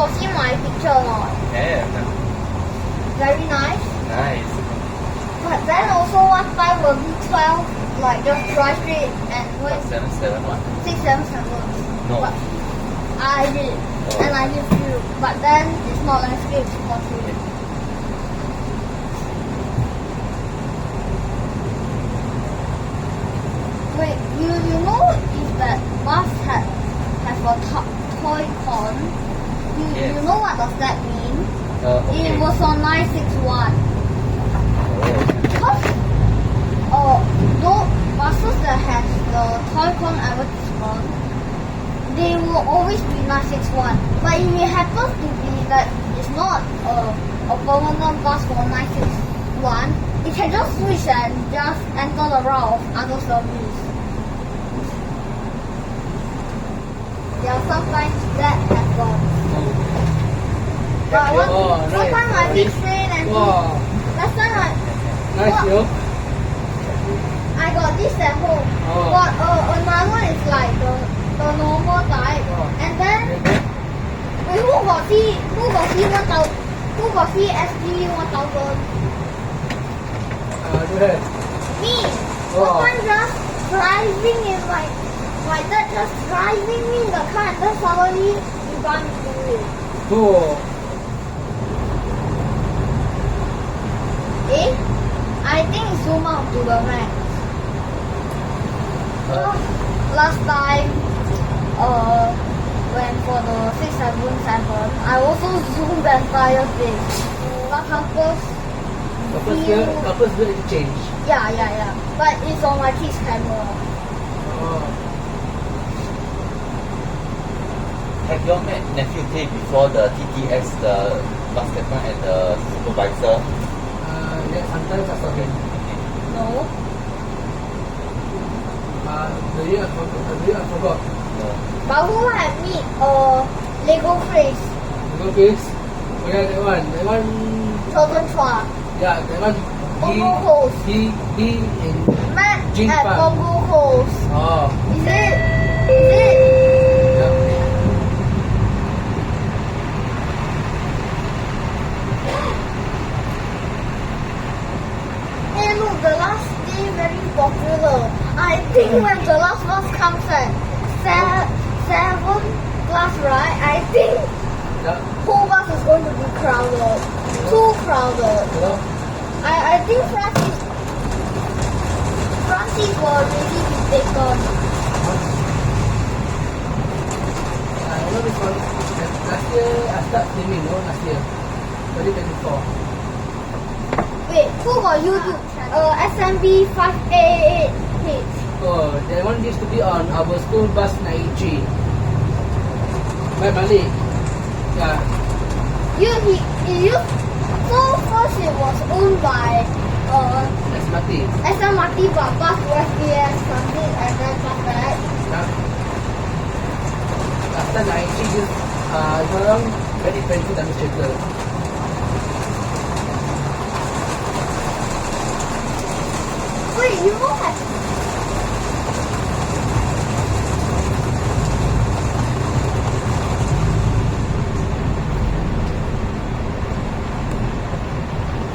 got see my picture or not? Yeah. Very nice. Nice. But then also one time will be 12, like just drive straight and What, wait 77 what? 677. No. But I did, Oh. and I did few. But then it's not landscape, it's portrait. Wait, you know if that bus have a toy con? Yes. You know what does that mean? Okay. It was on 961. Oh. Because those buses that has the Toycon advertisement, they will always be 961. But if it happens to be that it's not a permanent bus for 961, it can just switch and just enter the route of other service. Yeah, sometimes that happens. But sometimes I take train and Wow, last time nice, yo. I got this at home. Oh. But another one is like the normal type. Oh. And then wait, who got see 1000? Who got see SPV 1000? Go ahead. Me. Oh. One time just driving in my dad just driving me in the car and then suddenly he run into it. Cool. I think it zoom out to the max. Last time, when for the 677, I also zoomed the entire thing. But Purpose will change. yeah. But it's on my kid's camera. Oh. Have you all met nephew Tay before the TTS, the bus captain and the supervisor? Yeah, sometimes I saw him. No. The year I forgot. No. But who had meet Lego Craze? Go face. Oh yeah, that one. Children Chua. Yeah, that one. Bongo Host. He in. Met Jin at Fan. Bongo Host. Oh. Is it? Yeah. Hey look, the last day very popular. I think when the last bus comes at 7 plus, right? I think Yeah. whole bus is going to be crowded. Too crowded. Hello. I think Francis will already be taken. I know this one. Last year I start streaming. Last year. 2024. Wait, who got YouTube? SMB 5888 page. Oh, that one used to be on our school bus 93. By Malik. Yeah. He used. So first it was owned by SMRT. SMRT, but bus to SBS something and then plus that. Yeah. After 93 years, sekarang very expensive demonstrator. Wait, you know that?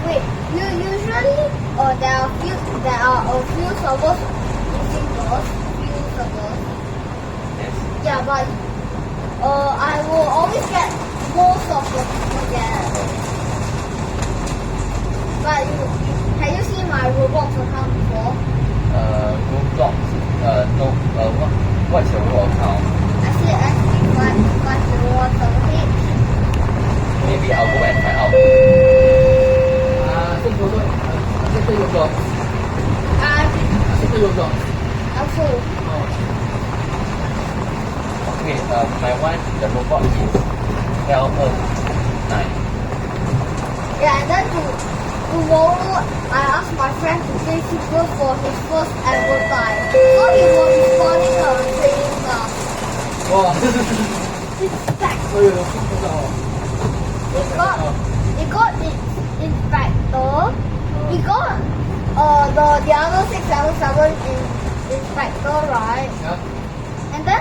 Wait, you usually there are a few servers using those few servers. Yes. Yeah, but I will always get most of the people there. But can you see my Roblox account before? Roblox. No. What's your Roblox account? I see SB50178. Maybe I'll go and find out. Send photo. Send your blog. Send your blog. Also, Oh. Okay. My one, the robot is L9. yeah, and then tomorrow I asked my friend to play super for his first ever time. So he will be calling a training class. Wow. It's back. Oh, you're looking for that. It got its inspector. It got the other 677 inspector, right? Yeah. And then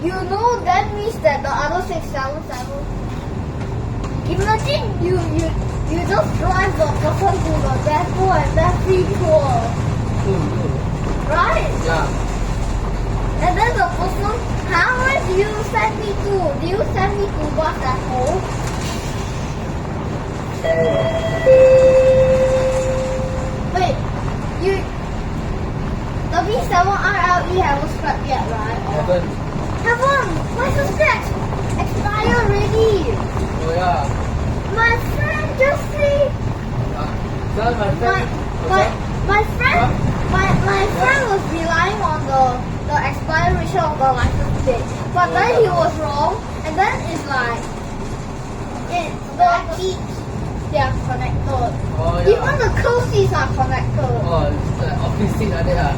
you know that means that the other 677. Imagine you just drive the person to the depot and then free tour, right? Yeah. And then the person, where do you send me to? Do you send me to bus depot? Wait, the V7RLE haven't scrapped yet, right? Haven't. Where's the scratch? Expire already. Oh yeah. My friend just say. So my friend. My friend was relying on the expiration of the license plate, but then he was wrong, and then it's like the keys, they are connected. Oh yeah. Even the car seats are connected. Oh, it's the office seat like that.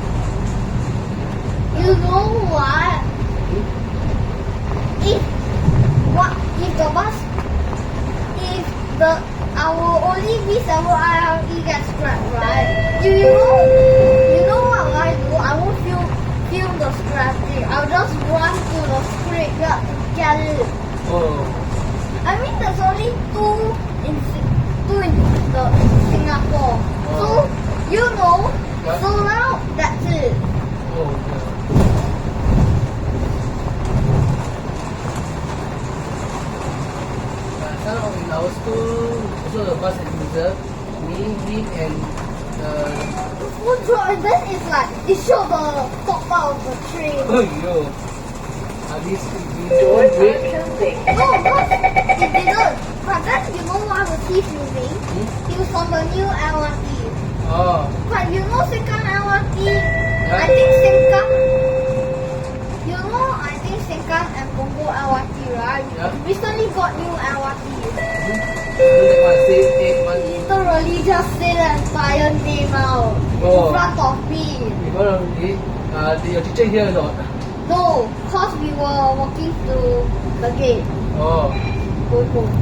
You know what? If our only V7RLE gets scrapped, right? You know what I do? I won't film the scrapping. I'll just run to the scrapyard to get it. Oh. I mean, there's only two in Singapore. So you know. Yeah. So now that's it. Oh yeah. Now in our school, also the bus user, me and And then it's like it showed the top part of the train. oh yo, this we don't wait. No, it didn't. But then you know what was he filming? He was on the new LRT. Oh, But you know Sengkang LRT? I think Sengkang. You know, I think Sengkang and Punggol LRT, right? Yeah. Recently got new LRT. that one same thing one. Literally just say the entire name out in Oh. front of me. Because of this, your teacher here or not? No, cause we were walking through the gate. Oh, Go home.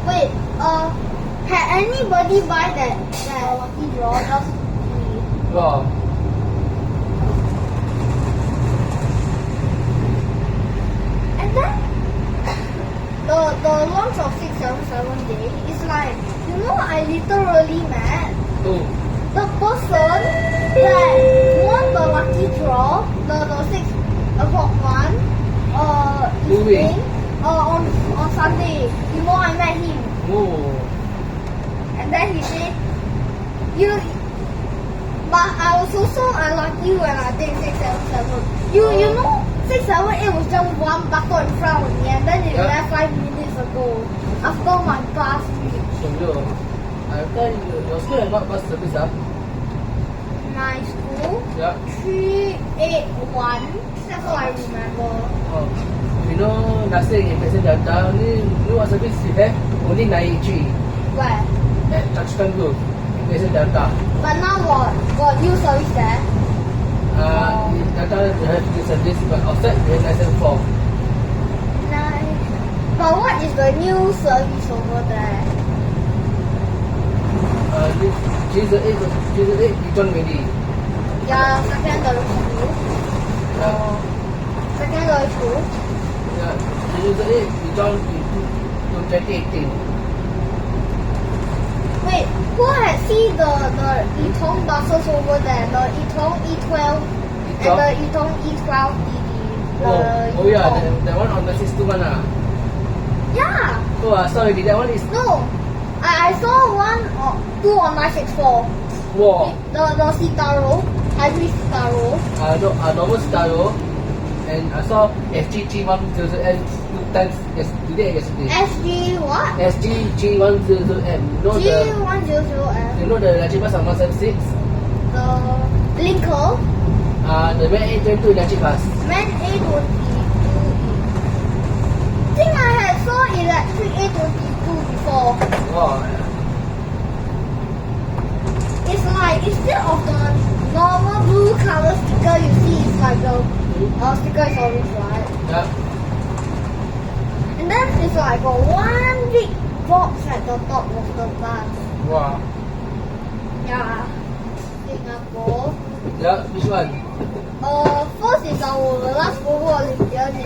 Wait, had anybody buy that lucky draw? Just me. wow. And then the launch of 677 day is like, you know, I literally met Oh, the person that won the lucky draw, the 6 o'clock one, Movie. evening, on Sunday. You know, I met him. oh, And then he said, but I was also unlucky when I did 677. You know, 678 was just one button in front of me, and then it Yeah. left 5 minutes ago after my bus reached. so yo. After your school have what bus service ah? My school, Yeah. 381. That's all I remember. Oh, you know, last year in Passenger Delta, you know what service you have? Only 983 Where? at Touchdown Grove in Passenger Delta. But now got new service there. In Delta you have new service, but outside you have 974. Nice. But what is the new service over there? She's the 8, you join already. Yeah, secondary school. Yeah. Secondary school. Yeah, she's the 8, you join in 2018. Wait, who has seen the Yutong buses over there? The Yutong E12 and the Yutong E12 DD. Oh yeah, that one on the 621 ah. Yeah. Oh, sorry, that one is No. I saw two on 964. wow. The Citaro, hybrid Citaro. Normal Citaro, and I saw SG100M 2 times today and yesterday. SG what? SG100M. G100M. You know the electric bus on 176? The Linker. The Man A22 electric bus. Man A22. I think I had saw electric A22 before. Wow. It's like instead of the normal blue color sticker you see, it's like the sticker is orange, right? Yeah. And And then it's like a one big box at the top of the bus. Wow. Yeah. Singapore. Yeah, which one? First is our last World Olympian in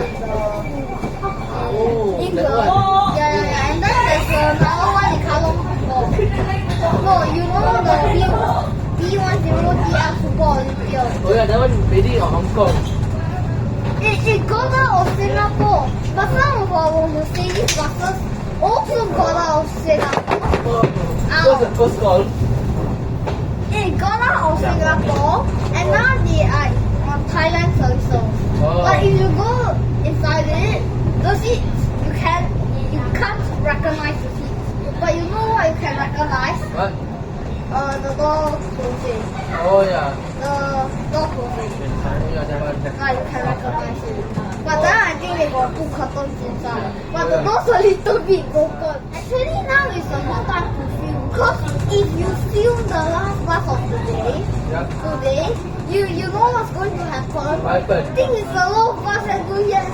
Oh, England. that one. Yeah. And then there's another one in Kalong Football. No, you know the B10DL Football Olympian. Oh yeah, that one made in Hong Kong. It got out of Singapore, but some of our Mercedes buses also got out of Singapore. What's the first call? It got out of Singapore, and now they are on Thailand services. Oh. But if you go inside it, the seats you can't recognize the seats. But you know what you can recognize? What? The door closing. Oh yeah. The door closing. Oh yeah, that one. Now you can recognize it. But then I think they got two curtains inside. But the door's a little bit broken. Actually now is a good time to film. Because if you film the last bus of the day, Yeah. today, you know what's going to happen? What happened? I think it's a low bus and go yes.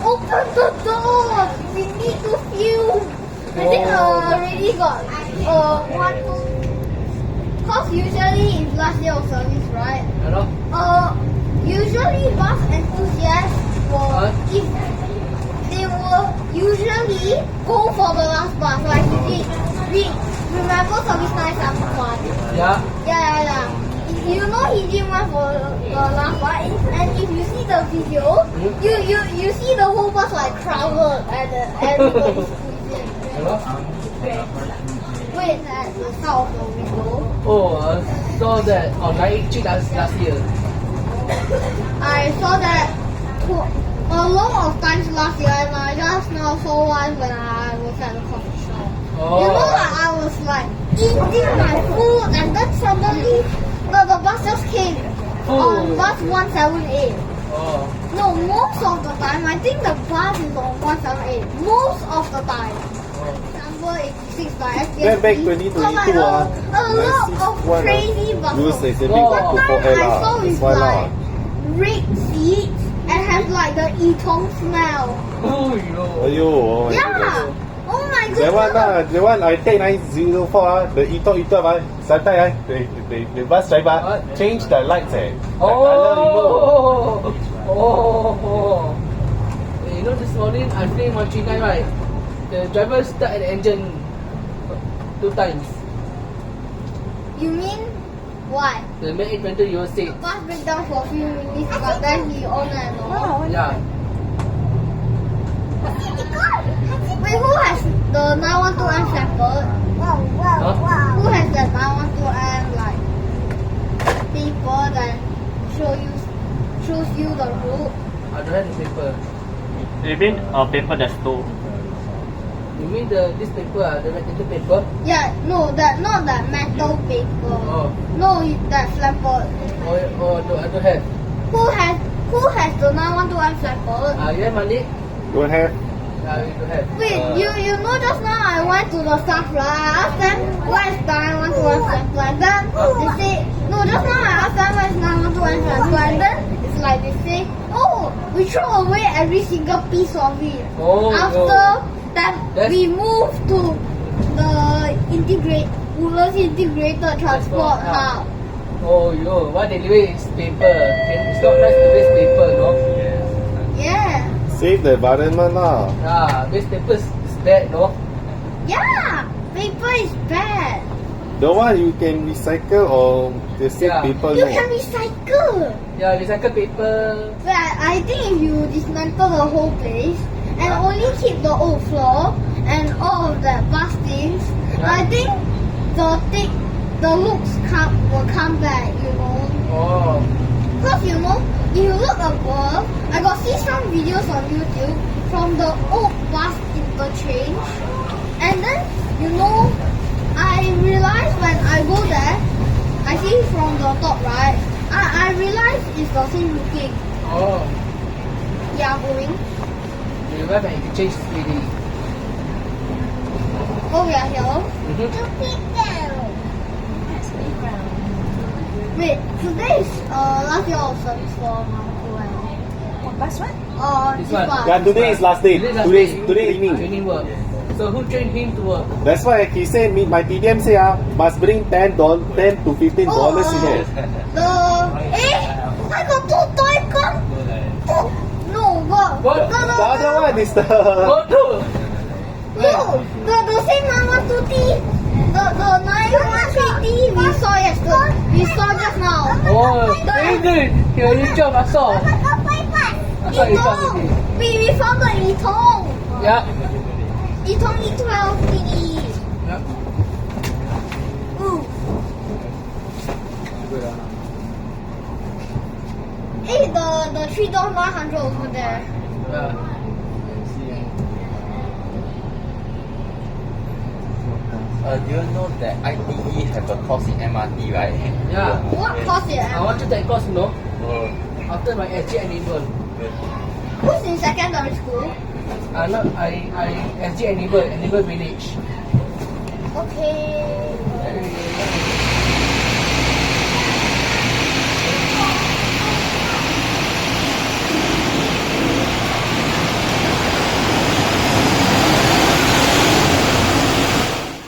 Open the door! We need to film. I think already got one. Because usually if last day of service, right? Hello? Usually bus enthusiasts will, if they will usually go for the last bus, like he did. Remember service 971? Yeah. Yeah. You know he didn't went for the last bus, and if you see the video, you see the whole bus like crowded and everybody's squeezing. Hello? Wait at the side of the window. Oh, I saw that on 9/8 last year. I saw that a lot of times last year, and I just now saw one when I was at the coffee shop. Oh. You know, like, I was like eating my food, and then suddenly the bus just came on bus 178. Oh. No, most of the time, I think the bus is on 178. Most of the time. Number 86 by SMRT. Then back 2022 so like a lot of crazy Use buses. SMRT Oh. One time 124L I saw lah. with That's why lah. like red seats and have like the Yitong smell. Oh, yo. Aiyo, oh my Yeah. goodness. Oh my That one goodness. that one I take 904 the Ito sometimes the bus driver What? change the lights the color remove. Oh. You know, this morning I flew 139, right? The driver started the engine 2 times. You mean why? The main 820 you say. Bus break down for a few minutes, but then he on and on. Yeah. Wait, who has the 912M Shepherd? Huh? Who has that 912M like paper that shows you the route? I don't have the paper. You mean paper that's two? You mean this paper, the rectangle paper? Yeah, no, not that metal paper. Oh. No, that flapper. Oh, no, I don't have. Who has the 912M Shepherd? You have money? Don't have. You don't have. Wait, you know just now I went to the staff right? I asked them where's the 912M Shepherd, and then they say no. Just now I asked them where's 912M Shepherd, and then it's like they say, oh, we throw away every single piece of it. Oh, After that, That's- we moved to the Woodlands Integrated Transport Hub. Oh, yo, what they doing is paper. It's not nice to waste paper, no? Yeah. Save the environment lah. Waste paper is bad, no? Yeah. Paper is bad. The one you can recycle or the same Yeah. people You no. can recycle. Yeah, recycle paper. But I think if you dismantle the whole place and only keep the old floor and all of the bus things, I think the looks will come back, you know. Oh. Because you know, if you look above, I got see some videos on YouTube from the old bus interchange, and then you know, I realized when I go there, I see from the top right, I realized it's the same looking. Oh. Yeah, going. You remember you can change 3D. Oh, we are here. Mm-hmm. Wait, today is last year of service for Mount Cool. Bus what? This This one. one. Yeah, today is last day. Today evening. Training work. So who trained him to work? That's why he said me my TDM say must bring $10 to $15 in here. I got two toy gun. No, what? What? No, The other one is the What to? No, the same 912T. The 913T we saw yesterday. We saw just now. Oh, very good. You job, I saw. I saw you job today. We found the Yitong. Yeah. Yitong E12 thingy. Yeah. Ooh. Hey, the 3,900 over there. Yeah. Do you know that ITE have a course in MRT, right? Yeah. What course is I want to take course, you know, Oh, after my SG enable. Who's in secondary school? Not I SG enable village. Okay.